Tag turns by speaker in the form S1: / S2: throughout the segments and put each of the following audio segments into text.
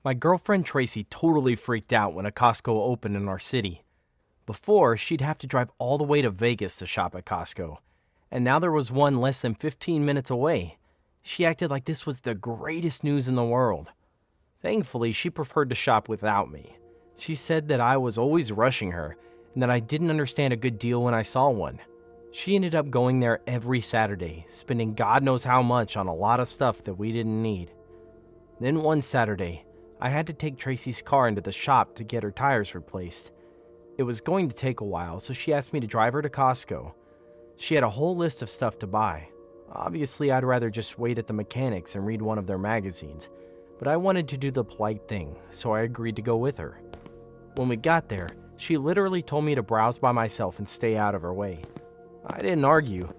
S1: My girlfriend Tracy totally freaked out when a Costco opened in our city. Before, she'd have to drive all the way to Vegas to shop at Costco, and now there was one less than 15 minutes away. She acted like this was the greatest news in the world. Thankfully, she preferred to shop without me. She said that I was always rushing her and that I didn't understand a good deal when I saw one. She ended up going there every Saturday, spending God knows how much on a lot of stuff that we didn't need. Then one Saturday, I had to take Tracy's car into the shop to get her tires replaced. It was going to take a while, so she asked me to drive her to Costco. She had a whole list of stuff to buy. Obviously, I'd rather just wait at the mechanics and read one of their magazines, but I wanted to do the polite thing, so I agreed to go with her. When we got there, she literally told me to browse by myself and stay out of her way. I didn't argue.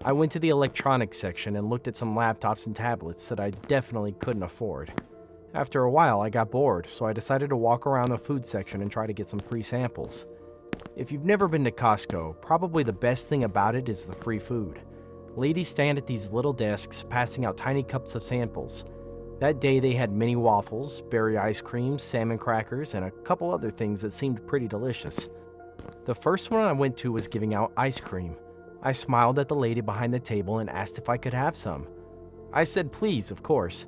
S1: I went to the electronics section and looked at some laptops and tablets that I definitely couldn't afford. After a while, I got bored, so I decided to walk around the food section and try to get some free samples. If you've never been to Costco, probably the best thing about it is the free food. Ladies stand at these little desks passing out tiny cups of samples. That day they had mini waffles, berry ice cream, salmon crackers, and a couple other things that seemed pretty delicious. The first one I went to was giving out ice cream. I smiled at the lady behind the table and asked if I could have some. I said please, of course.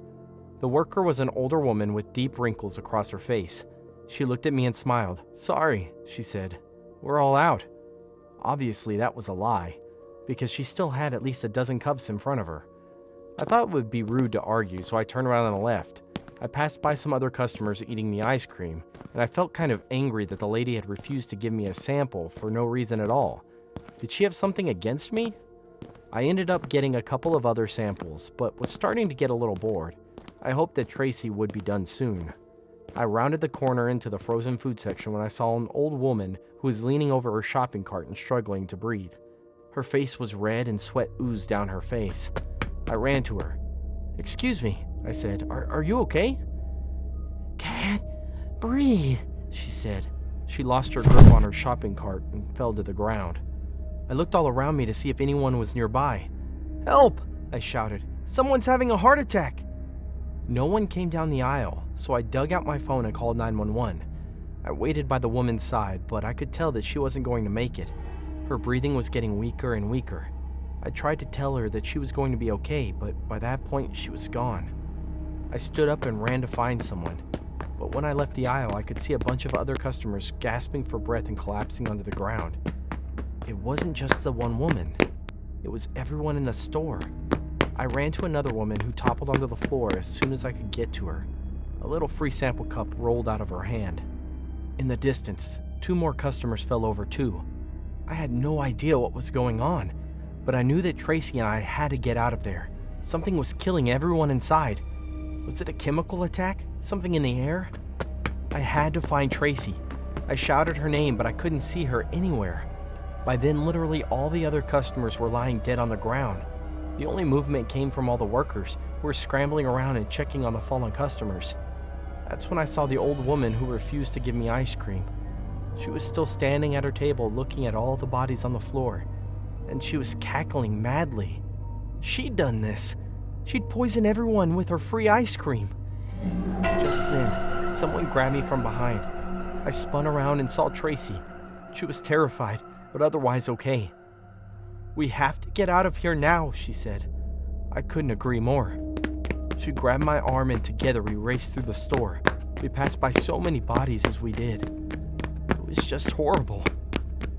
S1: The worker was an older woman with deep wrinkles across her face. She looked at me and smiled. "Sorry," she said. "We're all out." Obviously, that was a lie, because she still had at least a dozen cups in front of her. I thought it would be rude to argue, so I turned around and left. I passed by some other customers eating the ice cream, and I felt kind of angry that the lady had refused to give me a sample for no reason at all. Did she have something against me? I ended up getting a couple of other samples, but was starting to get a little bored. I hoped that Tracy would be done soon. I rounded the corner into the frozen food section when I saw an old woman who was leaning over her shopping cart and struggling to breathe. Her face was red and sweat oozed down her face. I ran to her. "Excuse me," I said. Are you okay?" "Can't breathe," she said. She lost her grip on her shopping cart and fell to the ground. I looked all around me to see if anyone was nearby. "Help!" I shouted. "Someone's having a heart attack!" No one came down the aisle, so I dug out my phone and called 911. I waited by the woman's side, but I could tell that she wasn't going to make it. Her breathing was getting weaker and weaker. I tried to tell her that she was going to be okay, but by that point she was gone. I stood up and ran to find someone, but when I left the aisle I could see a bunch of other customers gasping for breath and collapsing onto the ground. It wasn't just the one woman. It was everyone in the store. I ran to another woman who toppled onto the floor as soon as I could get to her. A little free sample cup rolled out of her hand. In the distance, 2 more customers fell over too. I had no idea what was going on, but I knew that Tracy and I had to get out of there. Something was killing everyone inside. Was it a chemical attack? Something in the air? I had to find Tracy. I shouted her name, but I couldn't see her anywhere. By then, literally all the other customers were lying dead on the ground. The only movement came from all the workers, who were scrambling around and checking on the fallen customers. That's when I saw the old woman who refused to give me ice cream. She was still standing at her table looking at all the bodies on the floor, and she was cackling madly. She'd done this. She'd poisoned everyone with her free ice cream. Just then, someone grabbed me from behind. I spun around and saw Tracy. She was terrified, but otherwise okay. "We have to get out of here now," she said. I couldn't agree more. She grabbed my arm and together we raced through the store. We passed by so many bodies as we did. It was just horrible.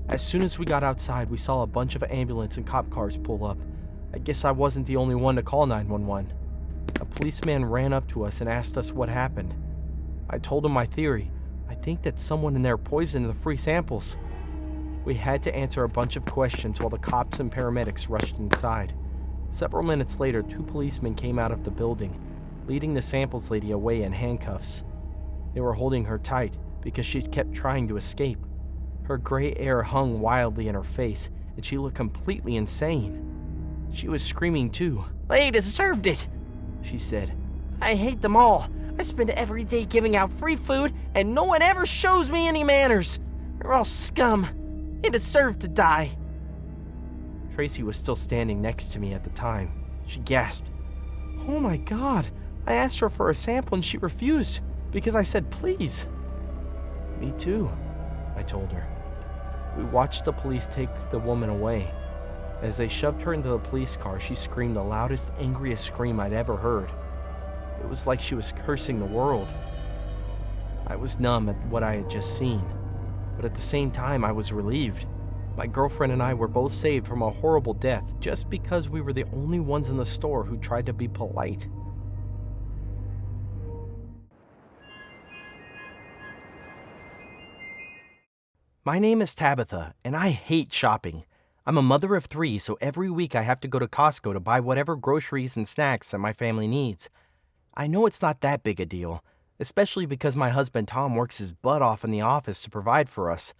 S1: As soon as we got outside, we saw a bunch of ambulance and cop cars pull up. I guess I wasn't the only one to call 911. A policeman ran up to us and asked us what happened. I told him my theory. I think that someone in there poisoned the free samples. We had to answer a bunch of questions while the cops and paramedics rushed inside. Several minutes later, 2 policemen came out of the building, leading the samples lady away in handcuffs. They were holding her tight because she kept trying to escape. Her gray hair hung wildly in her face, and she looked completely insane. She was screaming too. "They deserved it," she said. "I hate them all. I spend every day giving out free food, and no one ever shows me any manners. They're all scum. They deserve to die." Tracy was still standing next to me at the time. She gasped, "Oh my God, I asked her for a sample and she refused because I said please. Me too, I told her. We watched the police take the woman away. As they shoved her into the police car, she screamed the loudest, angriest scream I'd ever heard. It was like she was cursing the world. I was numb at what I had just seen, but at the same time I was relieved. My girlfriend and I were both saved from a horrible death just because we were the only ones in the store who tried to be polite. My name is Tabitha, and I hate shopping. I'm a mother of 3, so every week I have to go to Costco to buy whatever groceries and snacks that my family needs. I know it's not that big a deal, especially because my husband Tom works his butt off in the office to provide for us,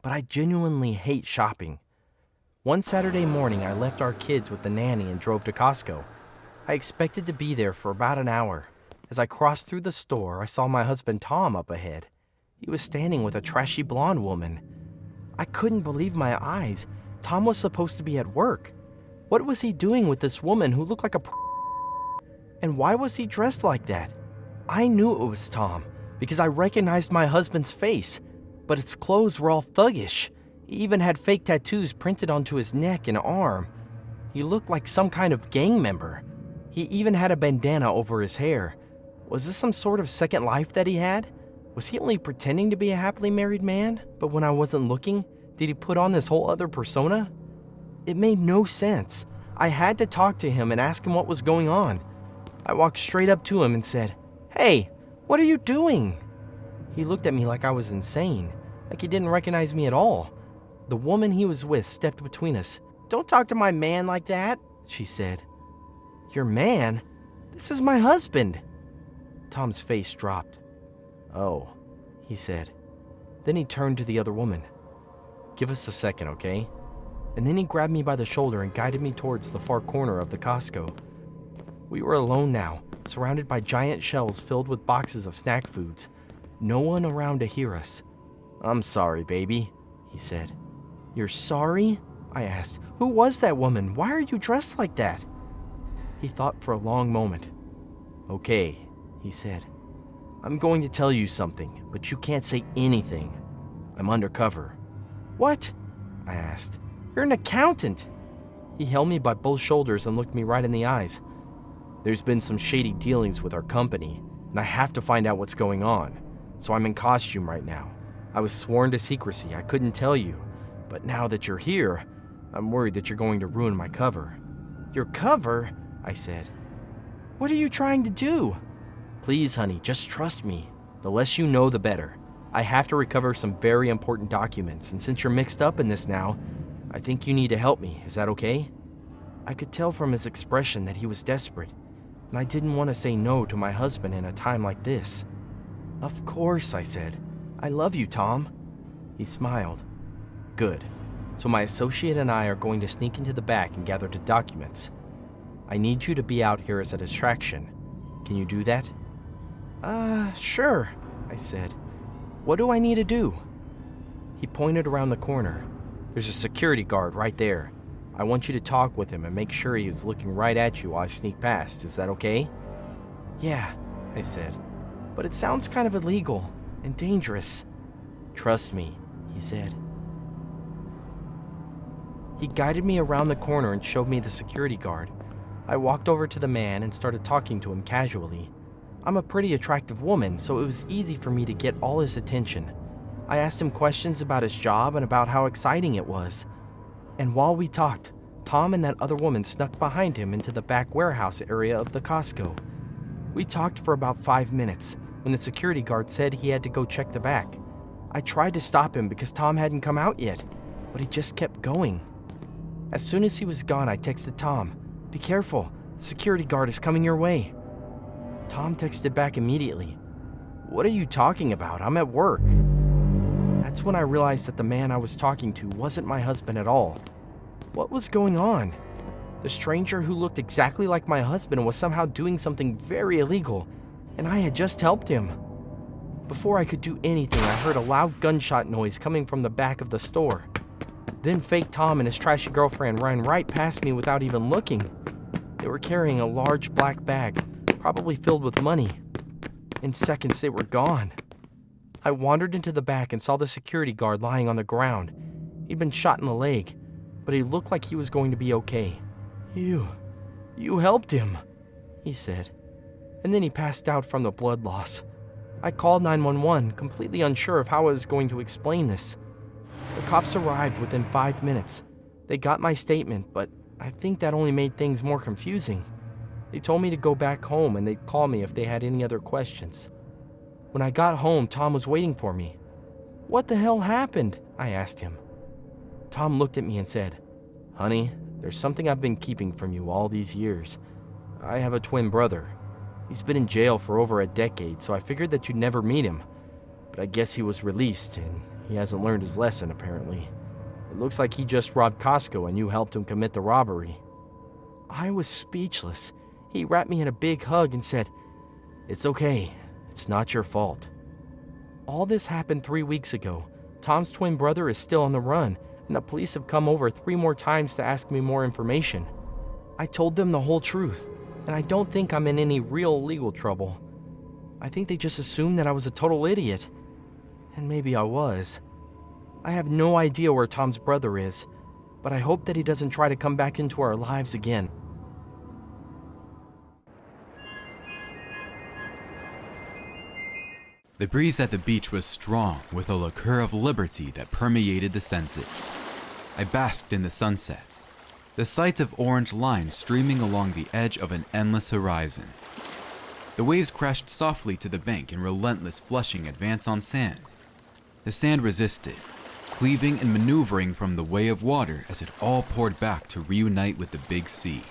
S1: but I genuinely hate shopping. One Saturday morning, I left our kids with the nanny and drove to Costco. I expected to be there for about an hour. As I crossed through the store, I saw my husband Tom up ahead. He was standing with a trashy blonde woman. I couldn't believe my eyes. Tom was supposed to be at work. What was he doing with this woman who looked like a And why was he dressed like that? I knew it was Tom because I recognized my husband's face, but his clothes were all thuggish. He even had fake tattoos printed onto his neck and arm. He looked like some kind of gang member. He even had a bandana over his hair. Was this some sort of second life that he had? Was he only pretending to be a happily married man, but when I wasn't looking, did he put on this whole other persona? It made no sense. I had to talk to him and ask him what was going on. I walked straight up to him and said, "Hey, what are you doing?" He looked at me like I was insane, like he didn't recognize me at all. The woman he was with stepped between us. "Don't talk to my man like that," she said. "Your man? This is my husband." Tom's face dropped. "Oh," he said. Then he turned to the other woman. "Give us a second, okay?" And then he grabbed me by the shoulder and guided me towards the far corner of the Costco. We were alone now, surrounded by giant shelves filled with boxes of snack foods. No one around to hear us. "I'm sorry, baby," he said. "You're sorry?" I asked. "Who was that woman? Why are you dressed like that?" He thought for a long moment. "Okay," he said. "I'm going to tell you something, but you can't say anything. I'm undercover." "What?" I asked. "You're an accountant." He held me by both shoulders and looked me right in the eyes. "There's been some shady dealings with our company, and I have to find out what's going on, so I'm in costume right now. I was sworn to secrecy, I couldn't tell you, but now that you're here, I'm worried that you're going to ruin my cover." "Your cover?" I said. "What are you trying to do?" "Please, honey, just trust me. The less you know, the better. I have to recover some very important documents, and since you're mixed up in this now, I think you need to help me. Is that okay?" I could tell from his expression that he was desperate, and I didn't want to say no to my husband in a time like this. "Of course," I said. "I love you, Tom." He smiled. "Good. So my associate and I are going to sneak into the back and gather the documents. I need you to be out here as a distraction. Can you do that?" Sure," I said. "What do I need to do?" He pointed around the corner. "There's a security guard right there. I want you to talk with him and make sure he is looking right at you while I sneak past. Is that okay?" "Yeah," I said. "But it sounds kind of illegal and dangerous." "Trust me," he said. He guided me around the corner and showed me the security guard. I walked over to the man and started talking to him casually. I'm a pretty attractive woman, so it was easy for me to get all his attention. I asked him questions about his job and about how exciting it was. And while we talked, Tom and that other woman snuck behind him into the back warehouse area of the Costco. We talked for about 5 minutes when the security guard said he had to go check the back. I tried to stop him because Tom hadn't come out yet, but he just kept going. As soon as he was gone, I texted Tom, "Be careful, the security guard is coming your way." Tom texted back immediately, "What are you talking about? I'm at work." That's when I realized that the man I was talking to wasn't my husband at all. What was going on? The stranger who looked exactly like my husband was somehow doing something very illegal, and I had just helped him. Before I could do anything, I heard a loud gunshot noise coming from the back of the store. Then fake Tom and his trashy girlfriend ran right past me without even looking. They were carrying a large black bag, probably filled with money. In seconds, they were gone. I wandered into the back and saw the security guard lying on the ground. He'd been shot in the leg, but he looked like he was going to be okay. You helped him," he said. And then he passed out from the blood loss. I called 911, completely unsure of how I was going to explain this. The cops arrived within 5 minutes. They got my statement, but I think that only made things more confusing. They told me to go back home and they'd call me if they had any other questions. When I got home, Tom was waiting for me. "What the hell happened?" I asked him. Tom looked at me and said, "Honey, there's something I've been keeping from you all these years. I have a twin brother. He's been in jail for over a decade, so I figured that you'd never meet him. But I guess he was released, and he hasn't learned his lesson, apparently. It looks like he just robbed Costco and you helped him commit the robbery." I was speechless. He wrapped me in a big hug and said, "It's okay. It's not your fault." All this happened 3 weeks ago. Tom's twin brother is still on the run, and the police have come over 3 more times to ask me more information. I told them the whole truth, and I don't think I'm in any real legal trouble. I think they just assumed that I was a total idiot. And maybe I was. I have no idea where Tom's brother is, but I hope that he doesn't try to come back into our lives again.
S2: The breeze at the beach was strong, with a liqueur of liberty that permeated the senses. I basked in the sunset, the sight of orange lines streaming along the edge of an endless horizon. The waves crashed softly to the bank in relentless flushing advance on sand. The sand resisted, cleaving and maneuvering from the way of water as it all poured back to reunite with the big sea.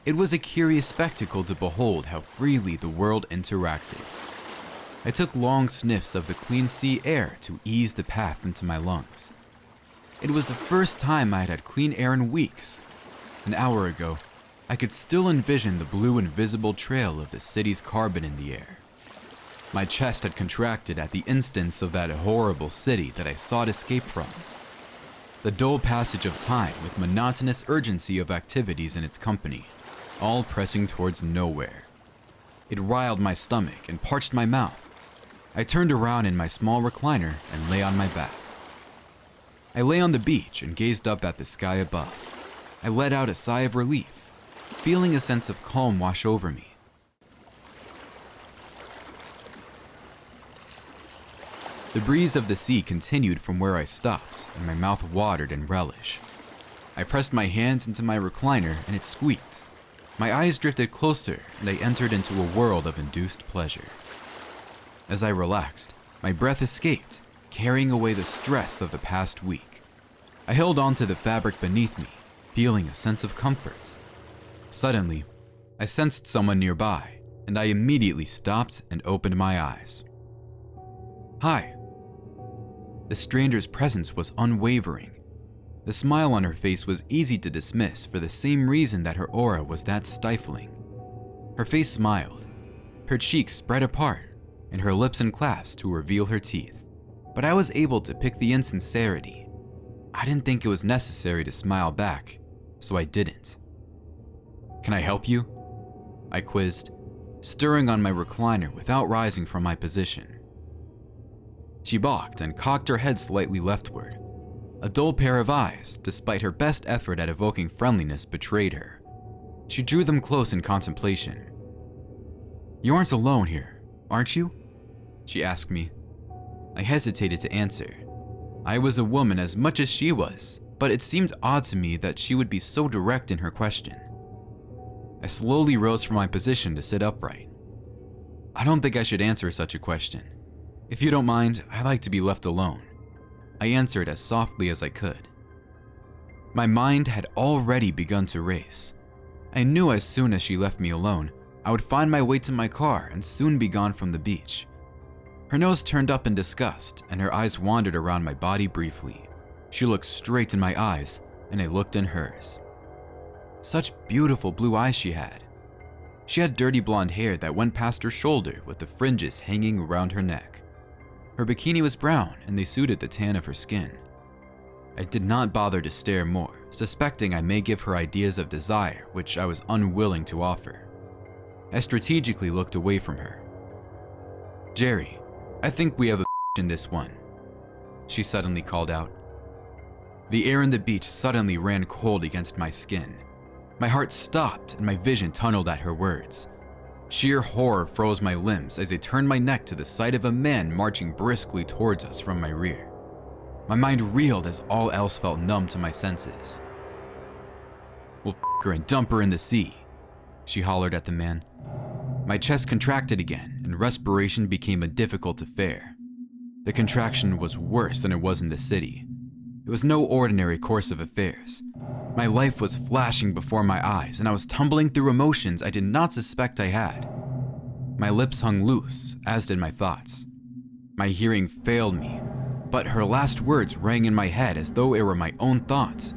S2: It was a curious spectacle to behold how freely the world interacted. I took long sniffs of the clean sea air to ease the path into my lungs. It was the first time I had had clean air in weeks. An hour ago, I could still envision the blue invisible trail of the city's carbon in the air. My chest had contracted at the instance of that horrible city that I sought escape from. The dull passage of time with monotonous urgency of activities in its company, all pressing towards nowhere. It riled my stomach and parched my mouth. I turned around in my small recliner and lay on my back. I lay on the beach and gazed up at the sky above. I let out a sigh of relief, feeling a sense of calm wash over me. The breeze of the sea continued from where I stopped, and my mouth watered in relish. I pressed my hands into my recliner and it squeaked. My eyes drifted closer and I entered into a world of induced pleasure. As I relaxed, my breath escaped, carrying away the stress of the past week. I held on to the fabric beneath me, feeling a sense of comfort. Suddenly, I sensed someone nearby, and I immediately stopped and opened my eyes. "Hi." The stranger's presence was unwavering. The smile on her face was easy to dismiss for the same reason that her aura was that stifling. Her face smiled, her cheeks spread apart, and her lips unclasped to reveal her teeth. But I was able to pick the insincerity. I didn't think it was necessary to smile back, so I didn't. "Can I help you?" I quizzed, stirring on my recliner without rising from my position. She balked and cocked her head slightly leftward. A dull pair of eyes, despite her best effort at evoking friendliness, betrayed her. She drew them close in contemplation. "You aren't alone here, aren't you?" she asked me. I hesitated to answer. I was a woman as much as she was, but it seemed odd to me that she would be so direct in her question. I slowly rose from my position to sit upright. "I don't think I should answer such a question. If you don't mind, I'd like to be left alone," I answered as softly as I could. My mind had already begun to race. I knew as soon as she left me alone, I would find my way to my car and soon be gone from the beach. Her nose turned up in disgust, and her eyes wandered around my body briefly. She looked straight in my eyes, and I looked in hers. Such beautiful blue eyes she had. She had dirty blonde hair that went past her shoulder with the fringes hanging around her neck. Her bikini was brown, and they suited the tan of her skin. I did not bother to stare more, suspecting I may give her ideas of desire which I was unwilling to offer. I strategically looked away from her. "Jerry, I think we have a in this one," she suddenly called out. The air on the beach suddenly ran cold against my skin. My heart stopped and my vision tunneled at her words. Sheer horror froze my limbs as I turned my neck to the sight of a man marching briskly towards us from my rear. My mind reeled as all else felt numb to my senses. "We'll f her and dump her in the sea," she hollered at the man. My chest contracted again and respiration became a difficult affair. The contraction was worse than it was in the city. It was no ordinary course of affairs. My life was flashing before my eyes and I was tumbling through emotions I did not suspect I had. My lips hung loose, as did my thoughts. My hearing failed me, but her last words rang in my head as though it were my own thoughts.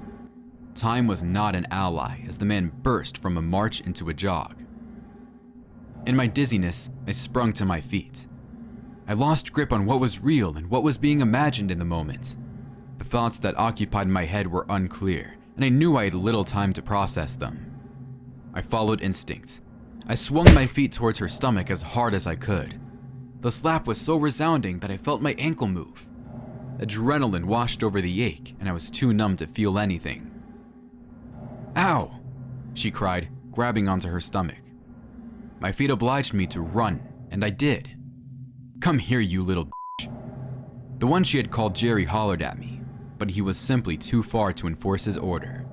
S2: Time was not an ally as the man burst from a march into a jog. In my dizziness, I sprung to my feet. I lost grip on what was real and what was being imagined in the moment. The thoughts that occupied my head were unclear, and I knew I had little time to process them. I followed instinct. I swung my feet towards her stomach as hard as I could. The slap was so resounding that I felt my ankle move. Adrenaline washed over the ache, and I was too numb to feel anything. "Ow!" she cried, grabbing onto her stomach. My feet obliged me to run, and I did. "Come here, you little bitch." The one she had called Jerry hollered at me, but he was simply too far to enforce his order.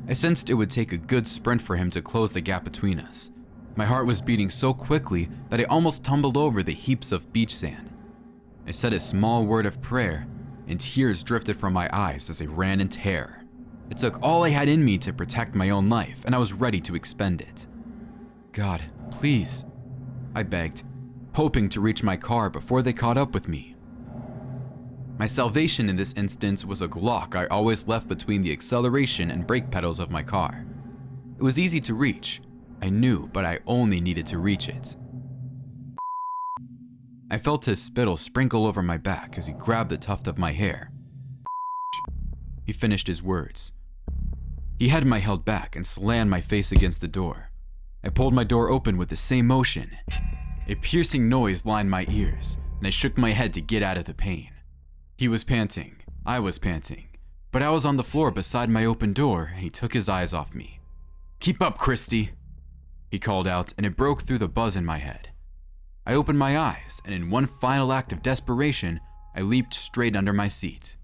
S2: I sensed it would take a good sprint for him to close the gap between us. My heart was beating so quickly that I almost tumbled over the heaps of beach sand. I said a small word of prayer, and tears drifted from my eyes as I ran in terror. It took all I had in me to protect my own life, and I was ready to expend it. "God, please," I begged, hoping to reach my car before they caught up with me. My salvation in this instance was a Glock I always left between the acceleration and brake pedals of my car. It was easy to reach, I knew, but I only needed to reach it. I felt his spittle sprinkle over my back as he grabbed a tuft of my hair. He finished his words. He had my held back and slammed my face against the door. I pulled my door open with the same motion. A piercing noise lined my ears, and I shook my head to get out of the pain. He was panting, I was panting, but I was on the floor beside my open door and he took his eyes off me. "Keep up, Christy," he called out, and it broke through the buzz in my head. I opened my eyes, and in one final act of desperation, I leaped straight under my seat.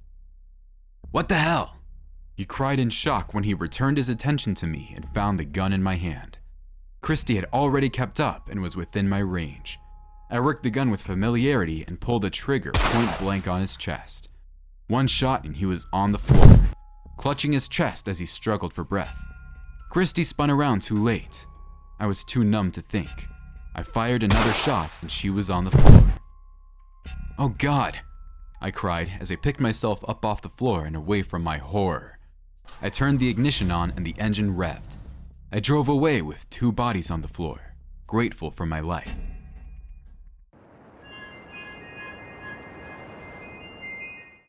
S2: "What the hell?" he cried in shock when he returned his attention to me and found the gun in my hand. Christy had already kept up and was within my range. I worked the gun with familiarity and pulled the trigger point blank on his chest. One shot and he was on the floor, clutching his chest as he struggled for breath. Christy spun around too late. I was too numb to think. I fired another shot and she was on the floor. "Oh God," I cried as I picked myself up off the floor and away from my horror. I turned the ignition on and the engine revved. I drove away with two bodies on the floor, grateful for my life.